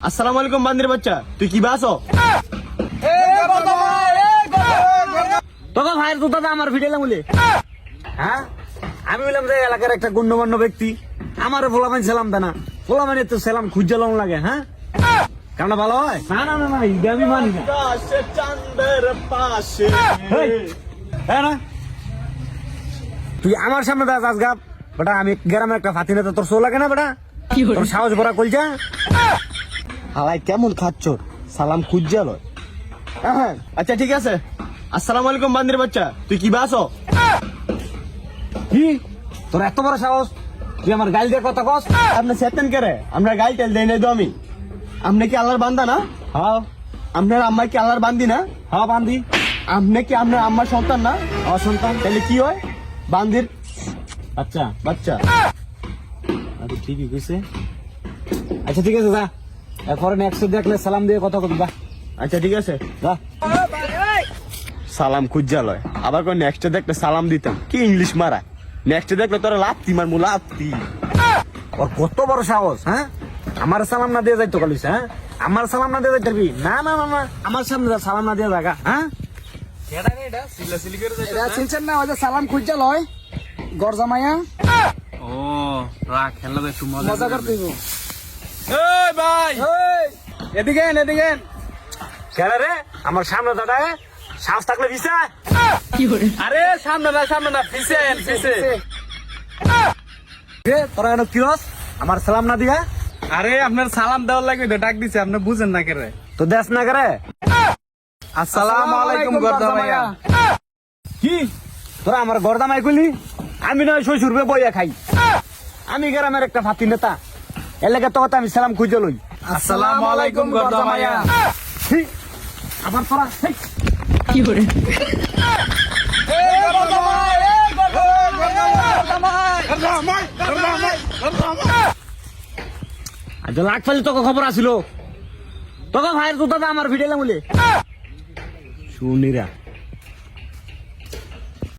আসসালামু আলাইকুম বান্দির বাচ্চা, তুই কি বাসো? তোকে ভাইয়ের জুতা আমার ভিডিও বলে হ্যাঁ আমি বললাম যে এলাকার একটা গণ্যমান্য ব্যক্তি আমার ফোলামাইন সালাম দেনা ফোলামাইনের তো সালাম খুঁজালং লাগে হ্যাঁ কেন ভালো হয় না না না না এটা আমি মানি না চাঁদের পাশে হ্যাঁ না তুই আমার সামনে দাস আজগাব বেটা আমি গ্রামের একটা ফাতি নেতা তোর শো লাগে না বেটা তোর সাহস ভরা কইছা হালাই কেমন খাচ্ছ? সালাম খুঁজা লয়। হ্যাঁ আচ্ছা ঠিক আছে। আসসালামু আলাইকুম বান্দির বাচ্চা, তুই কি বাসো? কি তোর এত বড় সাহস তুই আমার গাল দিয়ে কথা কস আপনি সেতেন করে আমরা গাইল টেল দেই নাই তো আমি। আপনি কি আল্লাহর বান্দা না? হ্যাঁ আপনার আম্মা কি আল্লাহর বান্দি না? হ্যাঁ বান্দি আপনি কি আপনার আম্মার সন্তান না? অসন্তান তাহলে কি হয়? বান্দির আচ্ছা বাচ্চা। আরে ঠিকই কইছে আচ্ছা ঠিক আছে যা এরপরে নেক্সট দেখলে সালাম দিয়ে কথা কবি যা আচ্ছা ঠিক আছে। যা সালাম খুঁজা লয় আবার কোন নেক্সট দেখলে সালাম দিতাম কি ইংলিশ মারা। নেক্সট দেখলে তোরা লাত্তি মারমু লাত্তি। ওর কত বড় সাহস হ্যাঁ আমার সালাম না দিয়ে যাইতো কালিস হ্যাঁ আমার সালাম না দিয়ে যাইতে পারবি না না না না আমার সামনে সালাম না দিয়ে জায়গা হ্যাঁ এটা চিনছেন না ওই যে সালাম খুঁজা লয় গরজা মাইয়া ও রাখ খেলা একটু মজা করতে হইব। এই ভাই এই, এদিকে এদিকে কেন রে আমার সামনে দাঁড়ায় সাহস থাকলে দিছে আরে সামনে না পিছে পিছে তোরা এনে কি হস আমার সালাম না দিয়া আরে আপনার সালাম দেওয়ার লাগবে তো ডাক দিছে আপনি বুঝেন না কেরে তো দেশ না করে আসসালামু আলাইকুম গর্দা ভাইয়া কি তোরা আমার গর্দামাই কইলি আমি নয় শ্বশুর বইয়া খাই আমি গ্রামের একটা ফাতি নেতা এলাকা তো আমি সালাম খুঁজে লই আসসালামু আলাইকুম গর্দা ভাইয়া হি, আবার তোরা হেই, আজ লাখ ফেলে তোকে খবর আসিল তোকে ভাইয়ের জুতা আমার ভিডিও বলে শুনিরা